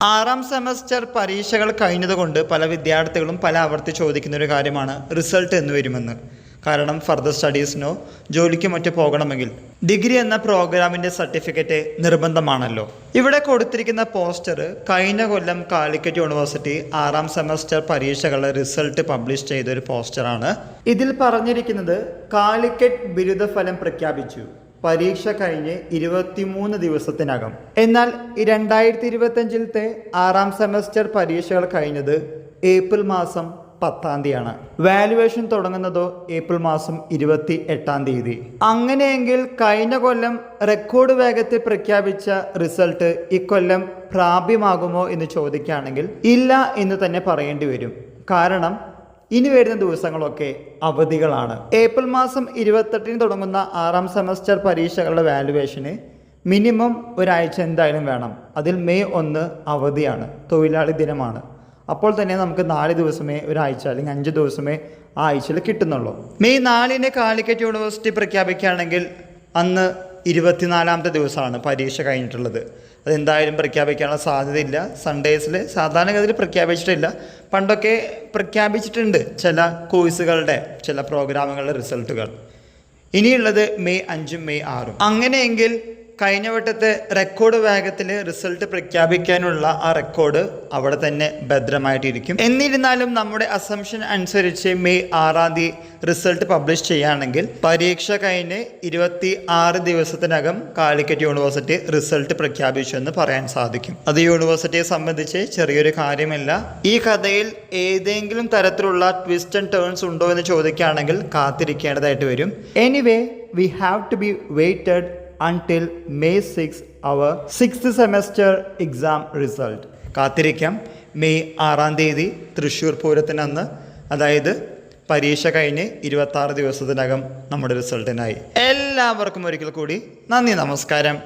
ആറാം സെമസ്റ്റർ പരീക്ഷകൾ കഴിഞ്ഞതുകൊണ്ട് പല വിദ്യാർത്ഥികളും പല ആവർത്തി ചോദിക്കുന്ന ഒരു കാര്യമാണ് റിസൾട്ട് എന്ന് വരുമെന്ന്. കാരണം ഫർദർ സ്റ്റഡീസിനോ ജോലിക്കോ മറ്റോ പോകണമെങ്കിൽ ഡിഗ്രി എന്ന പ്രോഗ്രാമിൻ്റെ സർട്ടിഫിക്കറ്റ് നിർബന്ധമാണല്ലോ. ഇവിടെ കൊടുത്തിരിക്കുന്ന പോസ്റ്റർ കഴിഞ്ഞ കൊല്ലം കാലിക്കറ്റ് യൂണിവേഴ്സിറ്റി ആറാം സെമസ്റ്റർ പരീക്ഷകളുടെ റിസൾട്ട് പബ്ലിഷ് ചെയ്ത ഒരു പോസ്റ്ററാണ്. ഇതിൽ പറഞ്ഞിരിക്കുന്നത് കാലിക്കറ്റ് ബിരുദഫലം പ്രഖ്യാപിച്ചു, പരീക്ഷ കഴിഞ്ഞ് 23 ദിവസത്തിനകം. എന്നാൽ 2025 ആറാം സെമസ്റ്റർ പരീക്ഷകൾ കഴിഞ്ഞത് ഏപ്രിൽ മാസം 10-ാം തീയതിയാണ്. വാല്യുവേഷൻ തുടങ്ങുന്നതോ ഏപ്രിൽ മാസം 28-ാം തീയതി. അങ്ങനെയെങ്കിൽ കഴിഞ്ഞ കൊല്ലം റെക്കോർഡ് വേഗത്തിൽ പ്രഖ്യാപിച്ച റിസൾട്ട് ഇക്കൊല്ലം പ്രാപ്യമാകുമോ എന്ന് ചോദിക്കുകയാണെങ്കിൽ ഇല്ല എന്ന് തന്നെ പറയേണ്ടി വരും. കാരണം ഇനി വരുന്ന ദിവസങ്ങളൊക്കെ അവധികളാണ്. ഏപ്രിൽ മാസം 28-ന് തുടങ്ങുന്ന ആറാം സെമസ്റ്റർ പരീക്ഷകളുടെ വാല്യുവേഷന് മിനിമം ഒരാഴ്ച എന്തായാലും വേണം. അതിൽ മെയ് 1 അവധിയാണ്, തൊഴിലാളി ദിനമാണ്. അപ്പോൾ തന്നെ നമുക്ക് 4 ദിവസമേ ഒരാഴ്ച അല്ലെങ്കിൽ 5 ദിവസമേ ആ ആഴ്ചയിൽ കിട്ടുന്നുള്ളൂ. മെയ് 4-ന് കാലിക്കറ്റ് യൂണിവേഴ്സിറ്റി പ്രഖ്യാപിക്കുകയാണെങ്കിൽ അന്ന് 24-ാമത്തെ ദിവസമാണ് പരീക്ഷ കഴിഞ്ഞിട്ടുള്ളത്. അതെന്തായാലും പ്രഖ്യാപിക്കാനുള്ള സാധ്യതയില്ല. സൺഡേസിൽ സാധാരണഗതിയിൽ പ്രഖ്യാപിച്ചിട്ടില്ല. പണ്ടൊക്കെ പ്രഖ്യാപിച്ചിട്ടുണ്ട് ചില കോഴ്സുകളുടെ ചില പ്രോഗ്രാമുകളുടെ റിസൾട്ടുകൾ. ഇനിയുള്ളത് മെയ് 5-ഉം മെയ് 6-ഉം. അങ്ങനെയെങ്കിൽ കഴിഞ്ഞ വട്ടത്തെ റെക്കോർഡ് വേഗത്തിൽ റിസൾട്ട് പ്രഖ്യാപിക്കാനുള്ള ആ റെക്കോർഡ് അവിടെ തന്നെ ഭദ്രമായിട്ടിരിക്കും. എന്നിരുന്നാലും നമ്മുടെ അസംഷൻ അനുസരിച്ച് മെയ് 6-ാം തീയതി റിസൾട്ട് പബ്ലിഷ് ചെയ്യുകയാണെങ്കിൽ പരീക്ഷ കഴിഞ്ഞ് 26 ദിവസത്തിനകം കാലിക്കറ്റ് യൂണിവേഴ്സിറ്റി റിസൾട്ട് പ്രഖ്യാപിച്ചു എന്ന് പറയാൻ സാധിക്കും. അത് യൂണിവേഴ്സിറ്റിയെ സംബന്ധിച്ച് ചെറിയൊരു കാര്യമല്ല. ഈ കഥയിൽ ഏതെങ്കിലും തരത്തിലുള്ള ട്വിസ്റ്റ് ആൻഡ് ടേൺസ് ഉണ്ടോ എന്ന് ചോദിക്കുകയാണെങ്കിൽ കാത്തിരിക്കേണ്ടതായിട്ട് വരും. Anyway, we have to be waited until May 6, our 6th semester exam result. കാത്തിരിക്കാം. മെയ് 6-ാം തീയതി തൃശ്ശൂർ പൂരത്തിനന്ന്, അതായത് പരീക്ഷ കഴിഞ്ഞ് 26 ദിവസത്തിനകം നമ്മുടെ റിസൾട്ടിനായി. എല്ലാവർക്കും ഒരിക്കൽ കൂടി നന്ദി, നമസ്കാരം.